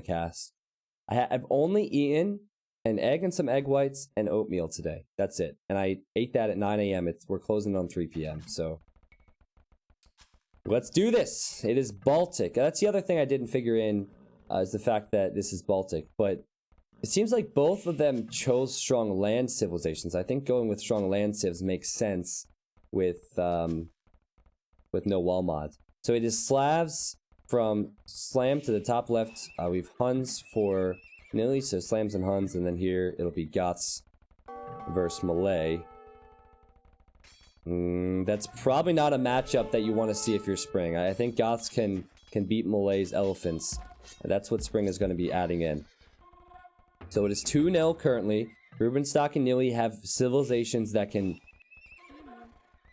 cast. I've only eaten an egg and some egg whites and oatmeal today. That's it. And I ate that at 9 a.m. We're closing on 3 p.m. So let's do this. It is Baltic. That's the other thing I didn't figure in is the fact that this is Baltic. But it seems like both of them chose strong land civilizations. I think going with strong land civs makes sense with no wall mod. So it is Slavs from Slam to the top left. We've Huns for Nilly, so Slams and Huns, and then here it'll be Goths versus Malay. That's probably not a matchup that you want to see if you're Spring. I think Goths can beat Malay's elephants. That's what Spring is going to be adding in. So it is 2-0 currently. Rubenstock and Nilly have civilizations that can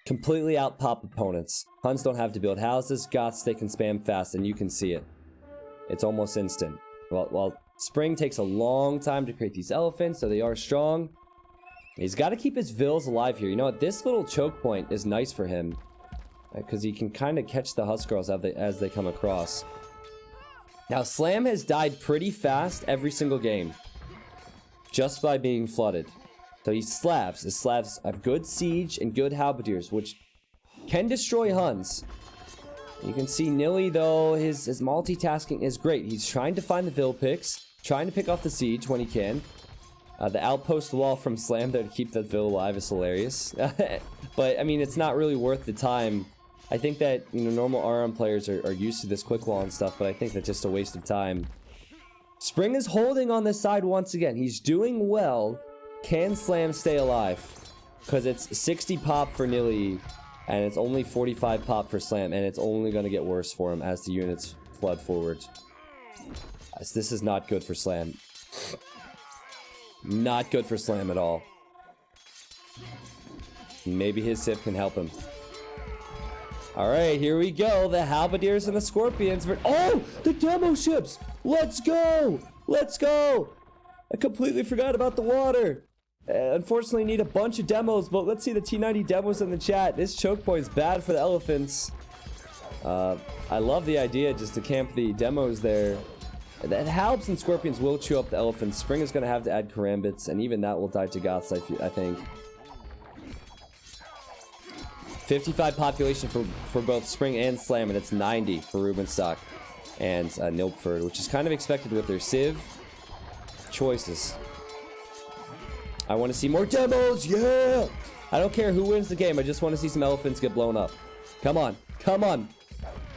completely out-pop opponents. Huns don't have to build houses. Goths, they can spam fast, and you can see it. It's almost instant. While Spring takes a long time to create these elephants, so they are strong. He's got to keep his vills alive here. You know what? This little choke point is nice for him. Because he can kind of catch the Huskarls as they come across. Now, Slam has died pretty fast every single game. Just by being flooded. So he's Slavs. His Slavs have good siege and good halberdiers, which can destroy Huns. You can see Nilly, though, his multitasking is great. He's trying to find the Vill picks, trying to pick off the siege when he can. The outpost wall from Slam there to keep that Vill alive is hilarious. But, I mean, it's not really worth the time. I think that, you know, normal RM players are used to this quick wall and stuff, but I think that's just a waste of time. Spring is holding on this side once again. He's doing well. Can Slam stay alive? Because it's 60 pop for Nilly, and it's only 45 pop for Slam, and it's only going to get worse for him as the units flood forward. This is not good for Slam. Not good for Slam at all. Maybe his Civ can help him. Alright, here we go. The Halberdiers and the Scorpions. Oh! The demo ships! Let's go! Let's go! I completely forgot about the water. Unfortunately, need a bunch of demos, but let's see the T90 demos in the chat. This choke point is bad for the elephants. I love the idea just to camp the demos there. The Halbs and Scorpions will chew up the elephants. Spring is going to have to add Karambits, and even that will die to Goths, I think. 55 population for both Spring and Slam, and it's 90 for Rubenstock and Nilpford, which is kind of expected with their Civ choices. I want to see more demos, yeah! I don't care who wins the game, I just want to see some elephants get blown up. Come on, come on!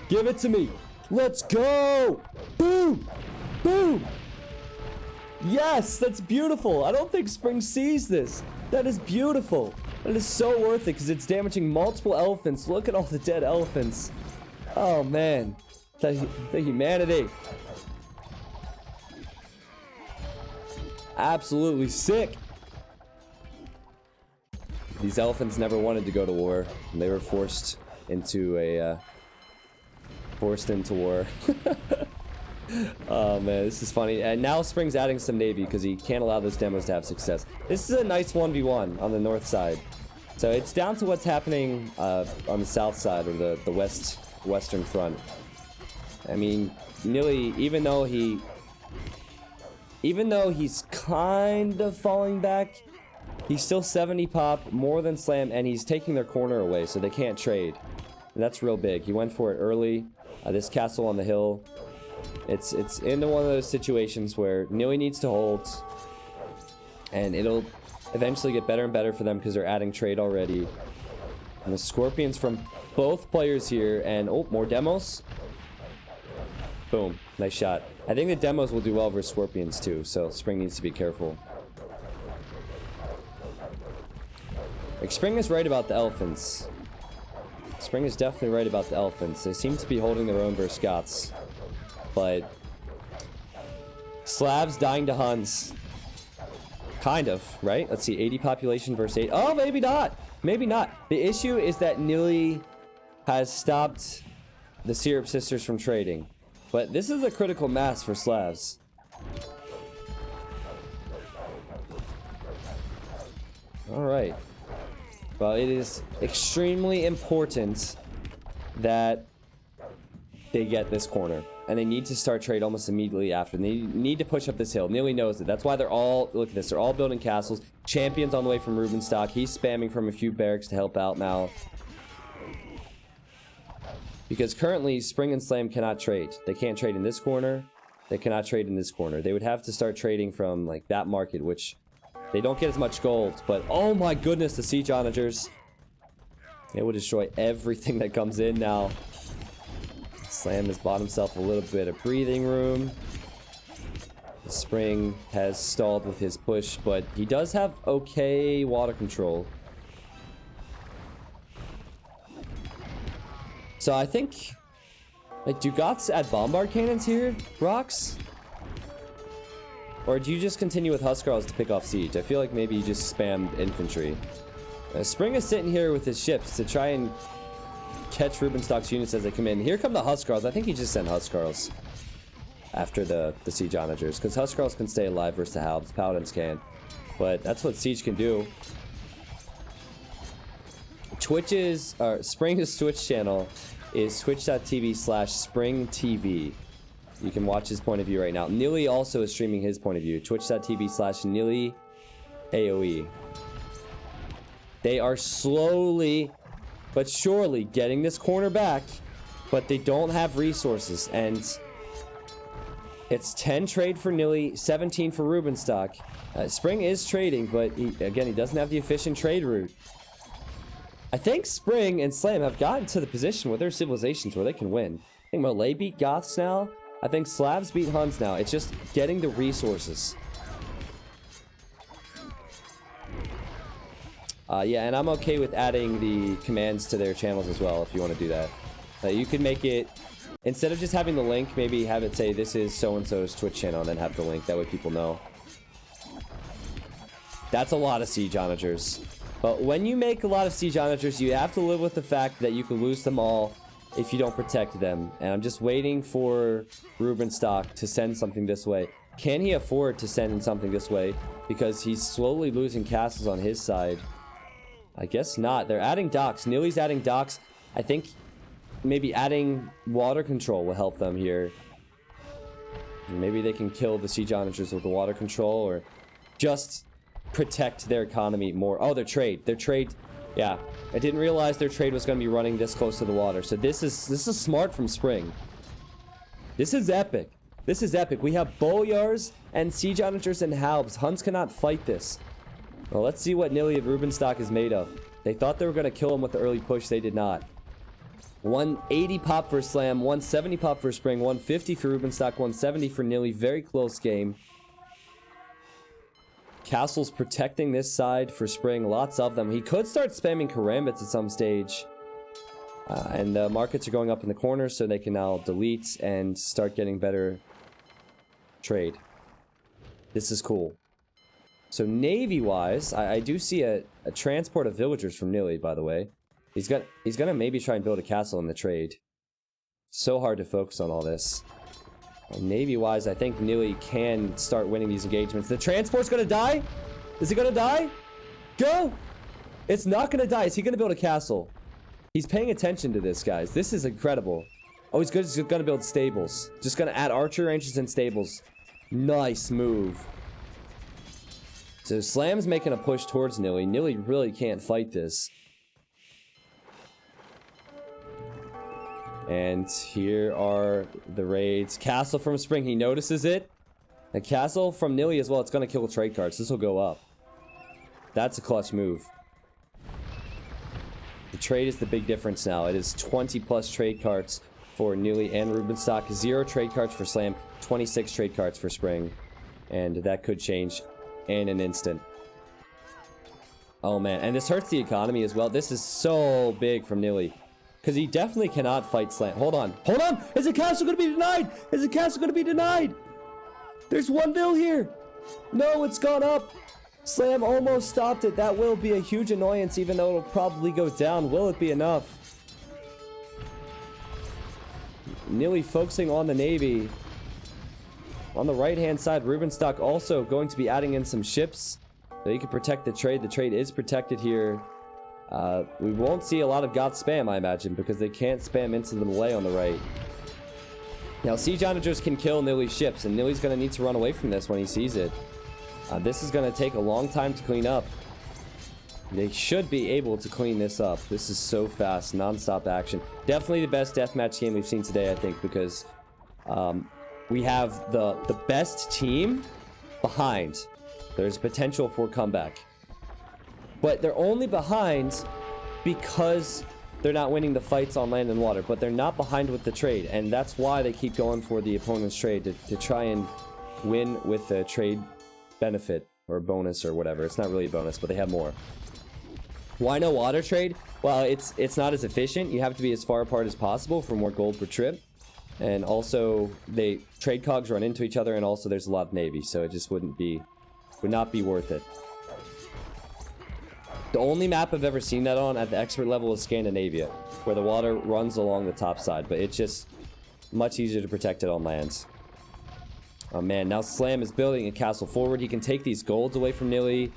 Give it to me! Let's go! Boom! Boom! Yes, that's beautiful! I don't think Spring sees this. That is beautiful. That is so worth it because it's damaging multiple elephants. Look at all the dead elephants. Oh man. The humanity. Absolutely sick. These elephants never wanted to go to war. They were forced into war. Oh man, this is funny. And now Spring's adding some navy because he can't allow those demos to have success. This is a nice 1v1 on the north side. So it's down to what's happening on the south side, or the western front. I mean, Nilly, even though he's kind of falling back, he's still 70 pop, more than Slam, and he's taking their corner away, so they can't trade. And that's real big. He went for it early. This castle on the hill, it's into one of those situations where Nilly needs to hold, and it'll eventually get better and better for them because they're adding trade already. And the Scorpions from both players here, and oh, more demos. Boom, nice shot. I think the demos will do well versus Scorpions too, so Spring needs to be careful. Like, Spring is right about the elephants. Spring is definitely right about the elephants. They seem to be holding their own versus Goths. But Slavs dying to Huns. Kind of, right? Let's see, 80 population versus 8. Oh, maybe not. Maybe not. The issue is that Nilly has stopped the Syrup Sisters from trading. But this is a critical mass for Slavs. Alright. Well, it is extremely important that they get this corner. and they need to start trade almost immediately after. They need to push up this hill. Nearly knows it. That's why they're all, look at this, they're all building castles. Champions on the way from Rubenstock. He's spamming from a few barracks to help out now. Because currently, Spring and Slam cannot trade. They can't trade in this corner. They cannot trade in this corner. They would have to start trading from, like, that market, which they don't get as much gold. But, oh my goodness, the Siege Onagers. They will destroy everything that comes in now. Slam has bought himself a little bit of breathing room. The Spring has stalled with his push, but he does have okay water control. So I think, like, do Goths add bombard cannons here, Rocks? Or do you just continue with Huskarls to pick off siege? I feel like maybe you just spam infantry. Spring is sitting here with his ships to try and catch Rubenstock's units as they come in. Here come the Huskarls. I think he just sent Huskarls after the Siege Onagers, because Huskarls can stay alive versus the Halbs. Paladins can. But that's what Siege can do. Spring's Twitch channel is twitch.tv/springtv. You can watch his point of view right now. Nilly also is streaming his point of view. Twitch.tv/Nilly AoE. They are slowly but surely getting this corner back, but they don't have resources, and it's 10 trade for Nilly, 17 for Rubenstock. Spring is trading, but he doesn't have the efficient trade route. I think Spring and Slam have gotten to the position with their civilizations where they can win. I think Malay beat Goths now. I think Slavs beat Huns now. It's just getting the resources. Yeah, and I'm okay with adding the commands to their channels as well if you want to do that. You could make it, instead of just having the link, maybe have it say this is so-and-so's Twitch channel and then have the link. That way people know. That's a lot of Siege Onagers. But when you make a lot of Siege Onagers, you have to live with the fact that you can lose them all if you don't protect them. And I'm just waiting for Rubenstock to send something this way. Can he afford to send something this way? Because he's slowly losing castles on his side. I guess not. They're adding docks. Nilly's adding docks. I think maybe adding water control will help them here. Maybe they can kill the Siege Onagers with the water control, or just protect their economy more. Oh, their trade. Their trade. Yeah. I didn't realize their trade was going to be running this close to the water. So this is smart from Spring. This is epic. This is epic. We have Boyars and Siege Onagers and Halbs. Huns cannot fight this. Well, let's see what Nilly and Rubenstock is made of. They thought they were going to kill him with the early push. They did not. 180 pop for Slam, 170 pop for Spring, 150 for Rubenstock, 170 for Nilly. Very close game. Castles protecting this side for Spring. Lots of them. He could start spamming Karambits at some stage. And the markets are going up in the corners, so they can now delete and start getting better trade. This is cool. So Navy-wise, I do see a transport of villagers from Nilly, by the way. He's gonna maybe try and build a castle in the trade. So hard to focus on all this. Navy-wise, I think Nilly can start winning these engagements. The transport's gonna die? Is it gonna die? Go! It's not gonna die. Is he gonna build a castle? He's paying attention to this, guys. This is incredible. Oh, he's gonna build stables. Just gonna add archer ranges and stables. Nice move. So Slam's making a push towards Nilly. Nilly really can't fight this. And here are the raids. Castle from Spring, he notices it. A castle from Nilly as well. It's going to kill trade cards. This will go up. That's a clutch move. The trade is the big difference now. It is 20 plus trade cards for Nilly and Rubenstock. 0 trade cards for Slam. 26 trade cards for Spring. And that could change in an instant. Oh man, and this hurts the economy as well. This is so big from Nilly, because he definitely cannot fight Slam. Hold on, hold on! Is the castle going to be denied? Is the castle going to be denied? There's one bill here. No, it's gone up. Slam almost stopped it. That will be a huge annoyance, even though it'll probably go down. Will it be enough? Nilly focusing on the Navy. On the right-hand side, Rubenstock also going to be adding in some ships so he can protect the trade. The trade is protected here. We won't see a lot of Goth spam, I imagine, because they can't spam into the Malay on the right. Now, siege onagers can kill Nilly's ships, and Nilly's going to need to run away from this when he sees it. This is going to take a long time to clean up. They should be able to clean this up. This is so fast, non-stop action. Definitely the best deathmatch game we've seen today, I think, because we have the best team behind. There's potential for comeback. But they're only behind because they're not winning the fights on land and water. But they're not behind with the trade. And that's why they keep going for the opponent's trade, to try and win with the trade benefit or bonus or whatever. It's not really a bonus, but they have more. Why no water trade? Well, it's not as efficient. You have to be as far apart as possible for more gold per trip. And also, they trade cogs run into each other, and also there's a lot of navy, so it just would not be worth it. The only map I've ever seen that on at the expert level is Scandinavia, where the water runs along the top side, but it's just much easier to protect it on land. Oh man, now Slam is building a castle forward. He can take these golds away from Nilly.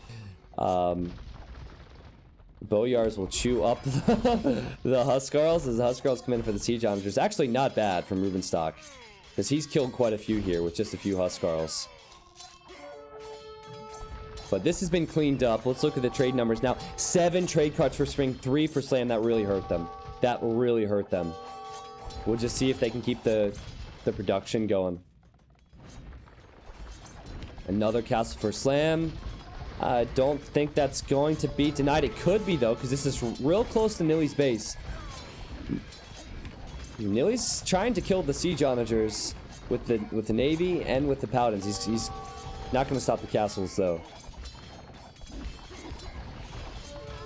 Boyars will chew up the Huskarls as the Huskarls come in for the siege onagers. Actually not bad from Rubenstock, because he's killed quite a few here with just a few Huskarls. But this has been cleaned up. Let's look at the trade numbers now. 7 trade cards for Spring, 3 for Slam. That really hurt them. That really hurt them. We'll just see if they can keep the production going. Another castle for Slam. I don't think that's going to be denied. It could be, though, because this is real close to Nilly's base. Nilly's trying to kill the siege onagers with the navy and with the paladins. He's not going to stop the castles, though.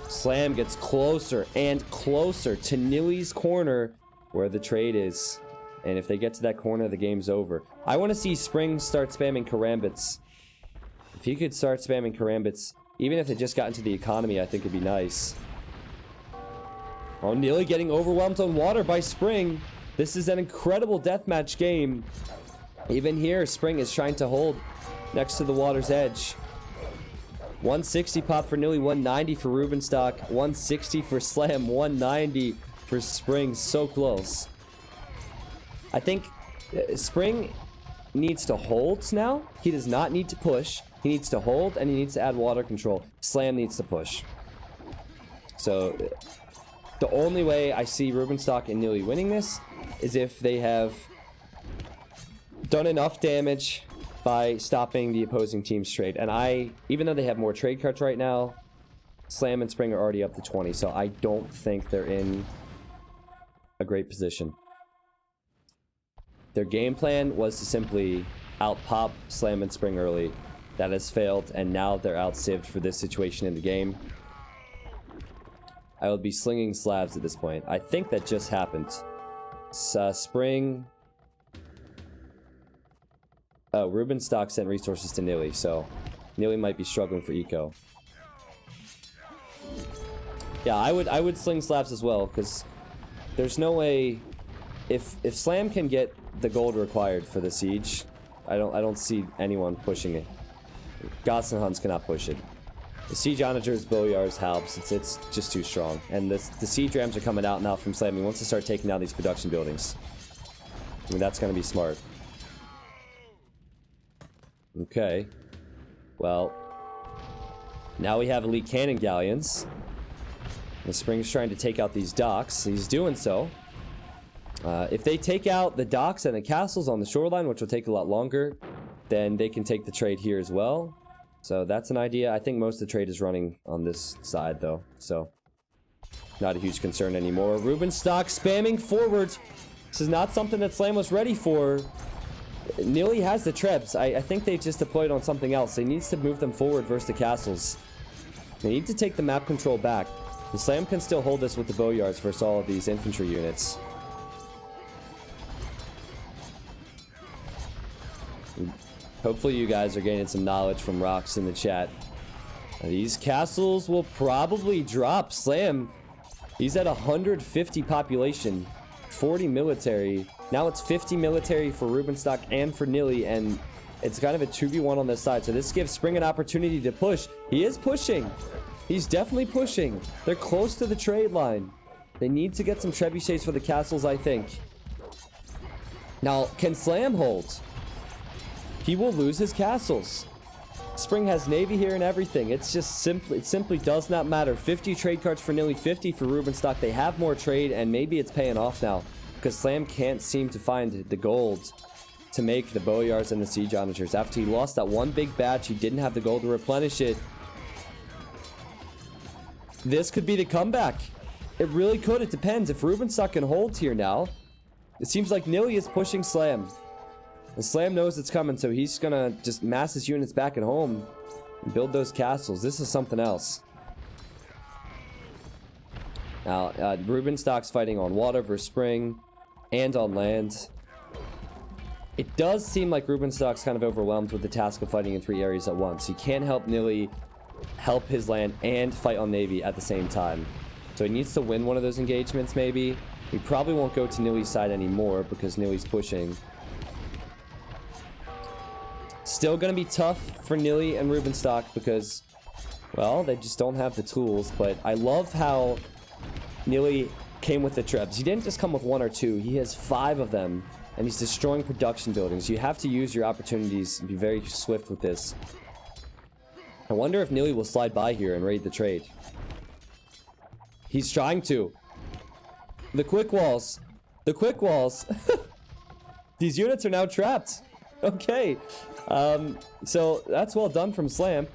Slam gets closer and closer to Nilly's corner where the trade is. And if they get to that corner, the game's over. I want to see Spring start spamming karambits. If he could start spamming karambits, even if it just got into the economy, I think it'd be nice. Oh, Nilly getting overwhelmed on water by Spring. This is an incredible deathmatch game. Even here, Spring is trying to hold next to the water's edge. 160 pop for Nilly, 190 for Rubenstock, 160 for Slam, 190 for Spring. So close. I think Spring needs to hold now. He does not need to push. He needs to hold, and he needs to add water control. Slam needs to push. So the only way I see Rubenstock and Nilly winning this is if they have done enough damage by stopping the opposing team's trade. And even though they have more trade cards right now, Slam and Spring are already up to 20, so I don't think they're in a great position. Their game plan was to simply out-pop Slam and Spring early. That has failed, and now they're out-civved for this situation in the game. I will be slinging slabs at this point. I think that just happened. Spring... Oh, Rubenstock sent resources to Nilly, so Nilly might be struggling for eco. Yeah, I would sling slabs as well, because there's no way... If Slam can get the gold required for the siege, I don't see anyone pushing it. Goths and Huns cannot push it. The siege onagers, boyars, halbs, it's just too strong. And the siege rams are coming out now from Slam. He wants to start taking down these production buildings. I mean, that's going to be smart. Okay. Well, now we have elite cannon galleons. The Spring's trying to take out these docks. He's doing so. If they take out the docks and the castles on the shoreline, which will take a lot longer, then they can take the trade here as well. So that's an idea. I think most of the trade is running on this side, though. So not a huge concern anymore. Rubenstock spamming forward. This is not something that Slam was ready for. Nilly has the trebs. I think they just deployed on something else. They need to move them forward versus the castles. They need to take the map control back. The Slam can still hold this with the boyards versus all of these infantry units. Hopefully you guys are gaining some knowledge from rocks in the chat. These castles will probably drop. Slam, he's at 150 population, 40 military. Now it's 50 military for Rubenstock and for Nilly, and it's kind of a 2v1 on this side. So this gives Spring an opportunity to push. He is pushing. He's definitely pushing. They're close to the trade line. They need to get some trebuchets for the castles, I think. Now, can Slam hold? He will lose his castles. Spring has Navy here and everything. It's just it simply does not matter. 50 trade cards for Nilly, 50 for Rubenstock. They have more trade, and maybe it's paying off now because Slam can't seem to find the gold to make the Boyars and the Siege Onagers. After he lost that one big batch, he didn't have the gold to replenish it. This could be the comeback. It really could. It depends. If Rubenstock can hold here now, it seems like Nilly is pushing Slam. And Slam knows it's coming, so he's gonna just mass his units back at home and build those castles. This is something else. Now, Rubenstock's fighting on water versus Spring and on land. It does seem like Rubenstock's kind of overwhelmed with the task of fighting in 3 areas at once. He can't help Nilly, help his land, and fight on Navy at the same time. So he needs to win one of those engagements, maybe. He probably won't go to Nilly's side anymore because Nilly's pushing. Still going to be tough for Nilly and Rubenstock because, well, they just don't have the tools. But I love how Nilly came with the trebs. He didn't just come with 1 or 2. He has 5 of them, and he's destroying production buildings. You have to use your opportunities and be very swift with this. I wonder if Nilly will slide by here and raid the trade. He's trying to. The quick walls. The quick walls. These units are now trapped. Okay. So that's well done from Slam.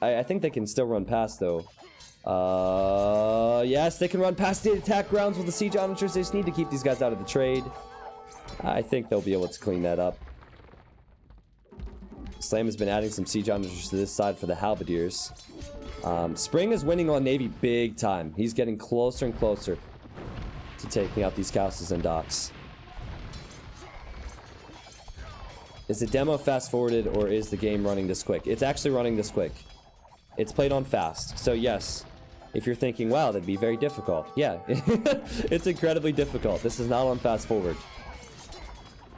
I think they can still run past, though. Yes, they can run past the attack grounds with the Siege Onagers. They just need to keep these guys out of the trade. I think they'll be able to clean that up. Slam has been adding some Siege Onagers to this side for the Halberdiers. Spring is winning on Navy big time. He's getting closer and closer to taking out these castles and docks. Is the demo fast forwarded or is the game running this quick? It's actually running this quick. It's played on fast. So yes, if you're thinking, wow, that'd be very difficult. Yeah, it's incredibly difficult. This is not on fast forward.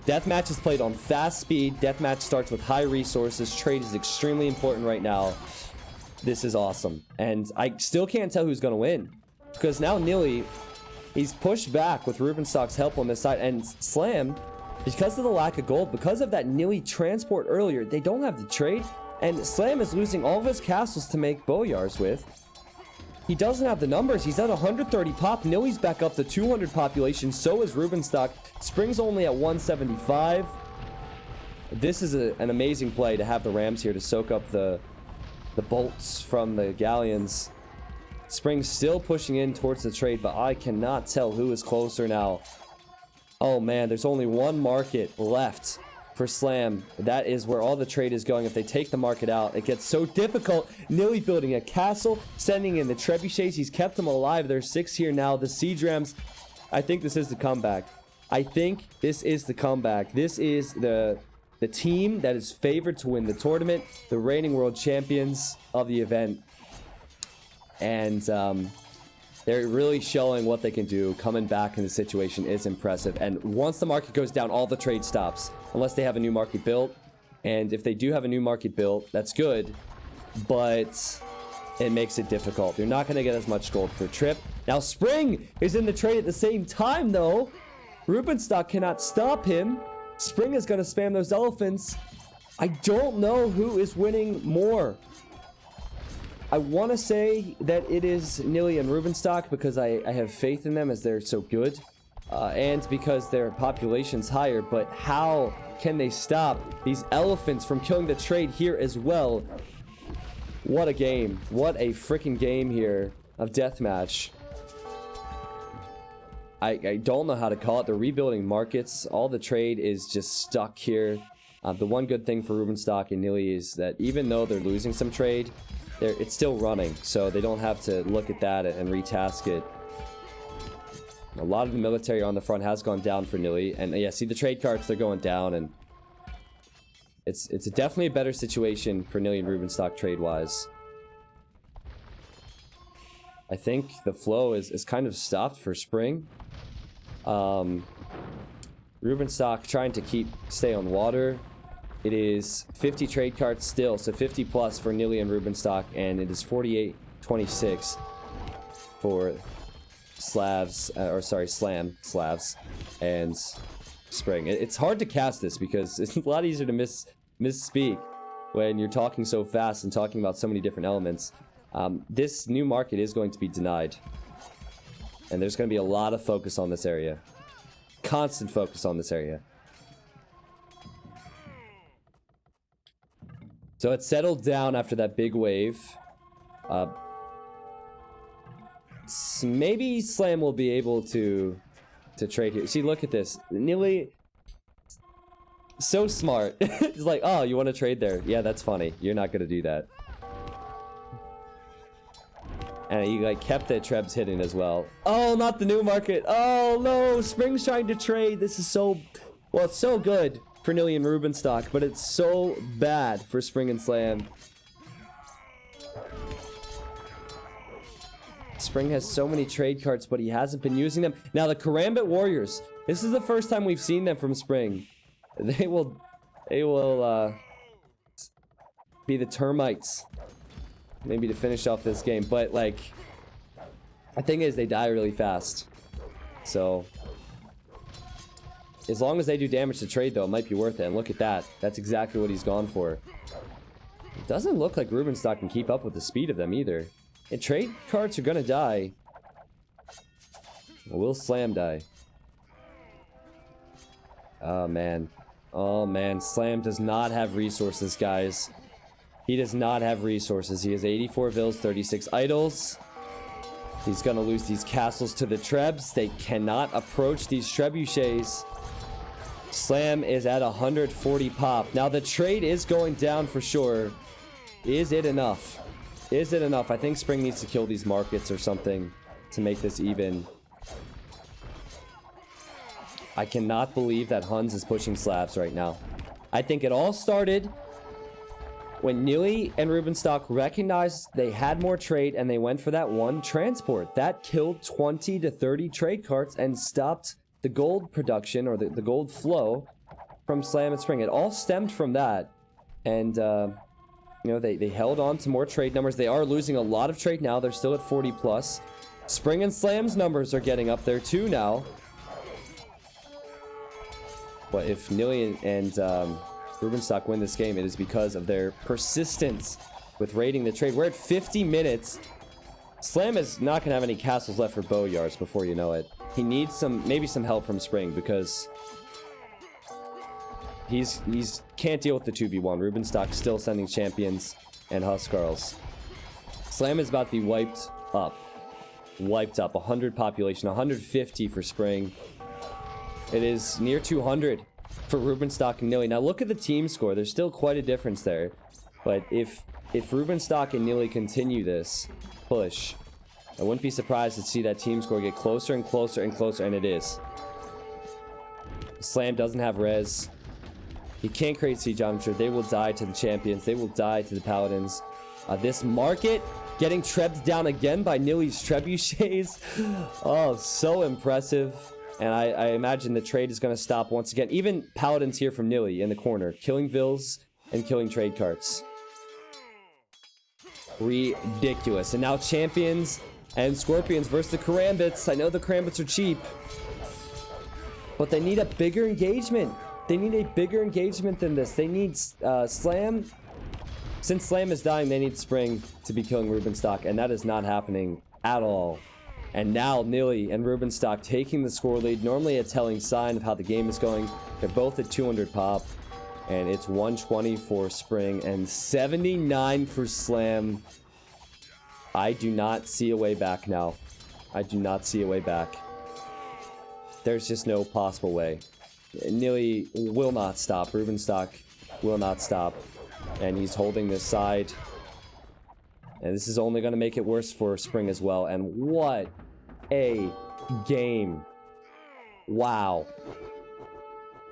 Deathmatch is played on fast speed. Deathmatch starts with high resources. Trade is extremely important right now. This is awesome. And I still can't tell who's going to win. Because now Nilly, he's pushed back with Rubenstock's help on this side. And Slam, because of the lack of gold, because of that Nilly transport earlier, they don't have the trade. And Slam is losing all of his castles to make Boyars with. He doesn't have the numbers. He's at 130 pop. Nilly's back up to 200 population. So is Rubenstock. Spring's only at 175. This is an amazing play to have the Rams here to soak up the bolts from the galleons. Spring's still pushing in towards the trade, but I cannot tell who is closer now. Oh man, there's only one market left for Slam. That is where all the trade is going. If they take the market out, it gets so difficult. Nilly building a castle, sending in the trebuchets. He's kept them alive. There's 6 here now. The siege rams. I think this is the comeback. I think this is the comeback. This is the team that is favored to win the tournament, the reigning world champions of the event. And they're really showing what they can do. Coming back in the situation is impressive. And once the market goes down, all the trade stops. Unless they have a new market built. And if they do have a new market built, that's good. But it makes it difficult. You're not going to get as much gold per trip. Now, Spring is in the trade at the same time, though. Rubenstock cannot stop him. Spring is going to spam those elephants. I don't know who is winning more. I want to say that it is Nilly and Rubenstock because I have faith in them as they're so good. And because their population's higher. But how can they stop these elephants from killing the trade here as well? What a game. What a freaking game here of Deathmatch. I don't know how to call it. They're rebuilding markets. All the trade is just stuck here. The one good thing for Rubenstock and Nilly is that even though they're losing some trade, it's still running. So they don't have to look at that and retask it. A lot of the military on the front has gone down for Nilly. And yeah, see the trade carts, they're going down. And it's definitely a better situation for Nilly and Rubenstock trade-wise. I think the flow is kind of stopped for Spring. Rubenstock trying to stay on water. It is 50 trade carts still, so 50 plus for Nilly and Rubenstock, and it is 48-26 for Slam, Slavs. And Spring. It's hard to cast this because it's a lot easier to misspeak when you're talking so fast and talking about so many different elements. This new market is going to be denied. And there's going to be a lot of focus on this area. Constant focus on this area. So it settled down after that big wave. Maybe Slam will be able to trade here. See, look at this. Nearly so smart. He's like, oh, you want to trade there? Yeah, that's funny. You're not going to do that. And he like kept the Trebs hidden as well. Oh, not the new market. Oh no, Spring's trying to trade. This is so, well, it's so good for Nilly and Rubenstock, but it's so bad for Spring and Slam. Spring has so many trade cards, but he hasn't been using them. Now the Karambit Warriors. This is the first time we've seen them from Spring. They will be the termites. Maybe to finish off this game, but like, the thing is they die really fast. So as long as they do damage to trade though, it might be worth it. And look at that. That's exactly what he's gone for. It doesn't look like Rubenstock can keep up with the speed of them either. And trade cards are gonna die. Will Slam die? Oh man. Oh man, Slam does not have resources, guys. He does not have resources. He has 84 vills, 36 idols. He's gonna lose these castles to the Trebs. They cannot approach these trebuchets. Slam is at 140 pop. Now the trade is going down for sure. Is it enough? Is it enough? I think Spring needs to kill these markets or something to make this even. I cannot believe that Huns is pushing slabs right now. I think it all started when Nilly and Rubenstock recognized they had more trade and they went for that one transport. That killed 20 to 30 trade carts and stopped the gold production or the gold flow from Slam and Spring. It all stemmed from that. And, you know, they held on to more trade numbers. They are losing a lot of trade now. They're still at 40 plus. Spring and Slam's numbers are getting up there too now. But if Nilly and Rubenstock win this game, it is because of their persistence with raiding the trade. We're at 50 minutes. Slam is not going to have any castles left for Boyards before you know it. He needs maybe some help from Spring because he's can't deal with the 2v1. Rubenstock still sending champions and Huskarls. Slam is about to be wiped up. Wiped up. 100 population, 150 for Spring. It is near 200 for Rubenstock and Nilly. Now look at the team score. There's still quite a difference there. But if Rubenstock and Nilly continue this push, I wouldn't be surprised to see that team score get closer and closer and closer, and it is. Slam doesn't have res. He can't create siege armature. They will die to the champions. They will die to the paladins. This market getting trebbed down again by Nilly's trebuchets. Oh, so impressive. And I imagine the trade is going to stop once again. Even paladins here from Nilly in the corner, killing vills and killing trade carts. Ridiculous. And now champions and scorpions versus the Karambits. I know the Karambits are cheap, but they need a bigger engagement. They need a bigger engagement than this. They need Slam. Since Slam is dying, they need Spring to be killing Rubenstock, and that is not happening at all. And now Nilly and Rubenstock taking the score lead. Normally a telling sign of how the game is going. They're both at 200 pop. And it's 120 for Spring and 79 for Slam. I do not see a way back now. I do not see a way back. There's just no possible way. Nilly will not stop. Rubenstock will not stop. And he's holding this side. And this is only going to make it worse for Spring as well. And what a game. Wow.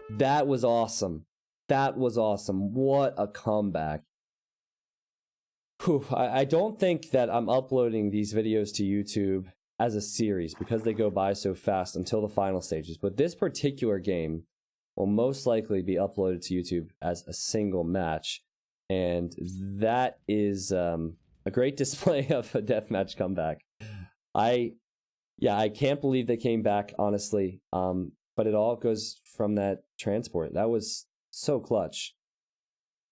That was awesome. That was awesome. What a comeback. Whew, I don't think that I'm uploading these videos to YouTube as a series because they go by so fast until the final stages. But this particular game will most likely be uploaded to YouTube as a single match. And that is a great display of a deathmatch comeback. I can't believe they came back, honestly. But but it all goes from that transport. That was so clutch.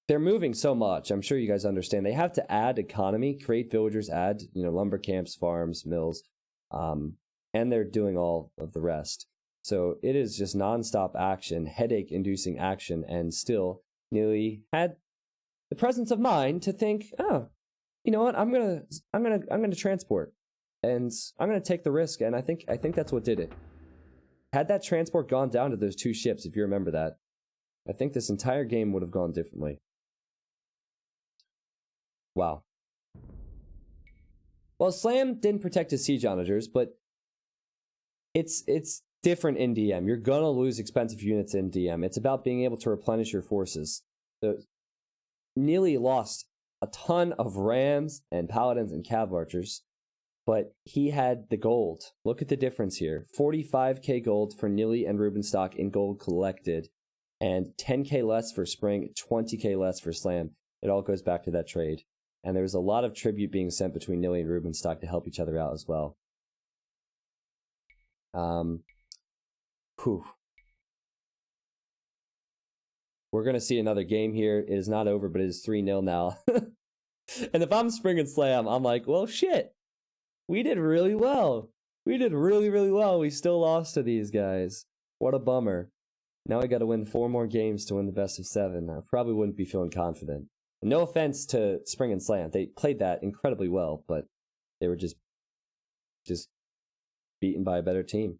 They're moving so much. I'm sure you guys understand. They have to add economy, create villagers, add, lumber camps, farms, mills, and they're doing all of the rest. So it is just nonstop action, headache-inducing action, and still Neely had the presence of mind to think, oh, you know what? I'm gonna transport, and I'm gonna take the risk. And I think that's what did it. Had that transport gone down to those 2 ships, if you remember that, I think this entire game would have gone differently. Wow. Well, Slam didn't protect his siege onagers, but it's different in DM. You're gonna lose expensive units in DM. It's about being able to replenish your forces. So Neely lost a ton of rams and paladins and cav archers, but he had the gold. Look at the difference here. 45k gold for Neely and Rubenstock in gold collected, and 10k less for Spring, 20k less for Slam. It all goes back to that trade. And there was a lot of tribute being sent between Neely and Rubenstock to help each other out as well. Whew. We're going to see another game here. It is not over, but it is 3-0 now. And if I'm Spring and Slam, I'm like, well, shit. We did really well. We did really, really well. We still lost to these guys. What a bummer. Now we got to win 4 more games to win the best of 7. I probably wouldn't be feeling confident. No offense to Spring and Slam. They played that incredibly well, but they were just beaten by a better team.